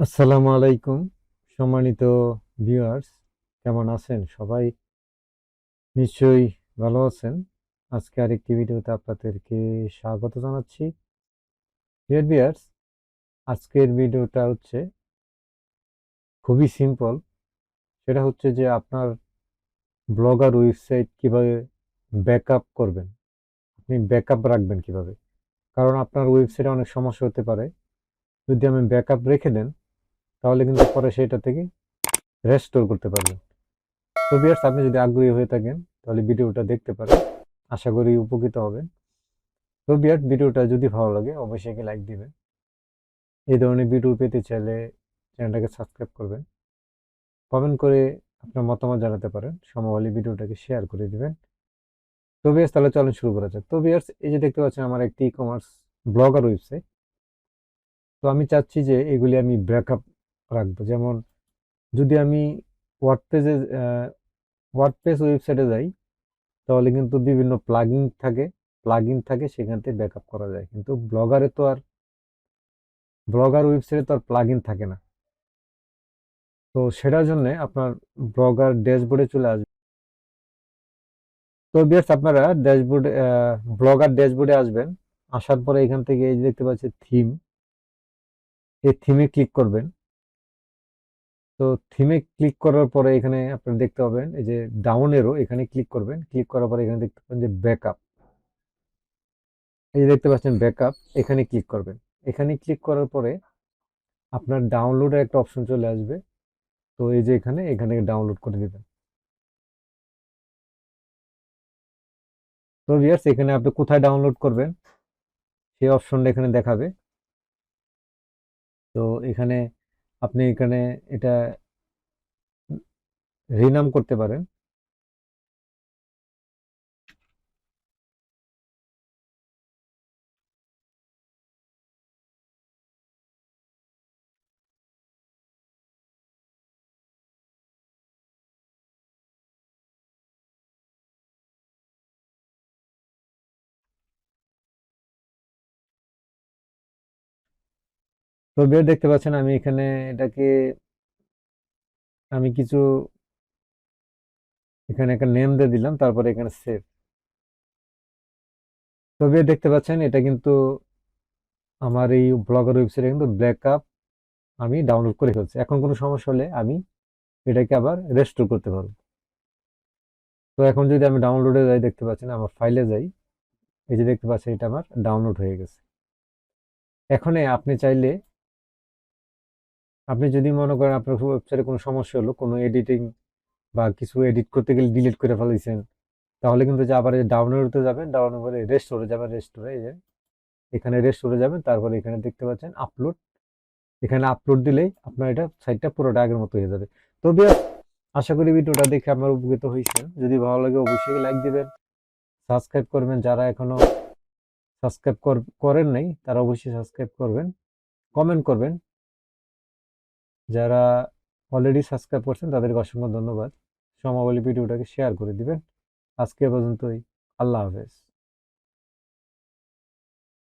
আসসালামু আলাইকুম, সম্মানিত ভিউয়ার্স। কেমন আছেন সবাই? নিশ্চয়ই ভালো আছেন। আজকে আরেকটি ভিডিওতে আপনাদেরকে স্বাগত জানাচ্ছি। ডিয়ার ভিউয়ার্স, আজকের ভিডিওটা হচ্ছে খুবই সিম্পল। সেটা হচ্ছে যে আপনার ব্লগার ওয়েবসাইট কিভাবে ব্যাকআপ করবেন, আপনি ব্যাকআপ রাখবেন কিভাবে। কারণ আপনার ওয়েবসাইটে অনেক সমস্যা হতে পারে। যদি আপনি ব্যাকআপ রেখে দেন তাহলে কিন্তু পরে সেটা থেকে রেস্টোর করতে পারবেন। তো ভিউয়ার্স, আপনি যদি আগ্রহী হয়ে থাকেন তাহলে ভিডিওটা দেখতে পারেন। আশা করি উপকৃত হবেন। তো ভিউয়ার্স, ভিডিওটা যদি ভালো লাগে অবশ্যই একটা লাইক দিবেন। এই ধরনের ভিডিও পেতে চাইলে চ্যানেলটাকে সাবস্ক্রাইব করবেন। কমেন্ট করে আপনার মতামত জানাতে পারেন। সম্ভব হলে ভিডিওটাকে শেয়ার করে দিবেন। তো ভিউয়ার্স, তাহলে চলেন শুরু করা যাক। তো ভিউয়ার্স, এই যে দেখতে পাচ্ছেন আমার একটি ই-কমার্স ব্লগার ওয়েবসাইট। তো আমি চাচ্ছি যে এগুলি আমি ব্যাকআপ রাখবো। যেমন যদি আমি ওয়ার্ডপ্রেসে ওয়ার্ডপ্রেস ওয়েবসাইটে যাই তাহলে কিন্তু বিভিন্ন প্লাগইন থাকে, সেখান থেকে ব্যাকআপ করা যায়। কিন্তু ব্লগার ওয়েবসাইটে তো আর প্লাগইন থাকে না। তো সেটার জন্য আপনার ব্লগার আপনারা ব্লগার ড্যাশবোর্ডে আসবেন। আসার পরে এখান থেকে এই যে দেখতে পাচ্ছেন থিম, এই থিমে ক্লিক করবেন। তো থিমে ক্লিক করার পরে এখানে আপনারা দেখতে পাবেন এই যে ডাউন এরো, এখানে ক্লিক করবেন। ক্লিক করার পরে এখানে দেখতে পাবেন যে ব্যাকআপ, এই যে দেখতে পাচ্ছেন ব্যাকআপ, এখানে ক্লিক করবেন। এখানে ক্লিক করার পরে আপনার ডাউনলোডের একটা অপশন চলে আসবে। তো এই যে এখানে ডাউনলোড করে দিবেন। তো ভিউয়ার্স, এখানে আপনি কোথায় ডাউনলোড করবেন সেই অপশনটা এখানে দেখাবে। তো এখানে এটা রিনাম করতে পারেন। তো ভিউয়ার দেখতে পাচ্ছেন আমি এখানে এটাকে আমি কিছু এখানে একটা নেম দিয়ে দিলাম, তারপরে এখানে সেভ। তো ভিউয়ার দেখতে পাচ্ছেন এটা কিন্তু আমার এই ব্লগার ওয়েবসাইটে কিন্তু ব্যাকআপ আমি ডাউনলোড করে ফেলছি। এখন কোনো সমস্যা হলে আমি এটাকে আবার রেস্টোর করতে পারবো। তো এখন যদি আমি ডাউনলোডে যাই, দেখতে পাচ্ছেন আমার ফাইলে যাই, এই যে দেখতে পাচ্ছেন এটা আমার ডাউনলোড হয়ে গেছে। এখন আপনি যদি মনে করেন আপনার ওয়েবসাইটে কোনো সমস্যা হলো, কোনো এডিটিং বা কিছু এডিট করতে গেলে ডিলিট করে ফেলাইছেন, তাহলে কিন্তু যে আবার ডাউনলোডে যাবেন, ডাউনলোড করে রেস্টোরে যাবেন। রেস্টোরে এই যে এখানে রেস্টোরে যাবেন, তারপরে এখানে দেখতে পাচ্ছেন আপলোড, এখানে আপলোড দিলেই আপনার এটা সাইটটা পুরোটা আগের মতো হয়ে যাবে। তো ভিউয়ার্স, আশা করি ভিডিওটা দেখে আপনার উপকৃত হয়েছেন। যদি ভালো লাগে অবশ্যই লাইক দিবেন, সাবস্ক্রাইব করবেন। যারা এখনো সাবস্ক্রাইব করেন নাই তারা অবশ্যই সাবস্ক্রাইব করবেন, কমেন্ট করবেন। যারা অলরেডি সাবস্ক্রাইব করছেন তাদেরকে অসংখ্য ধন্যবাদ। সমাবলী ভিডিওটাকে শেয়ার করে দিবেন। আজকে এ পর্যন্তই। আল্লাহ হাফেজ।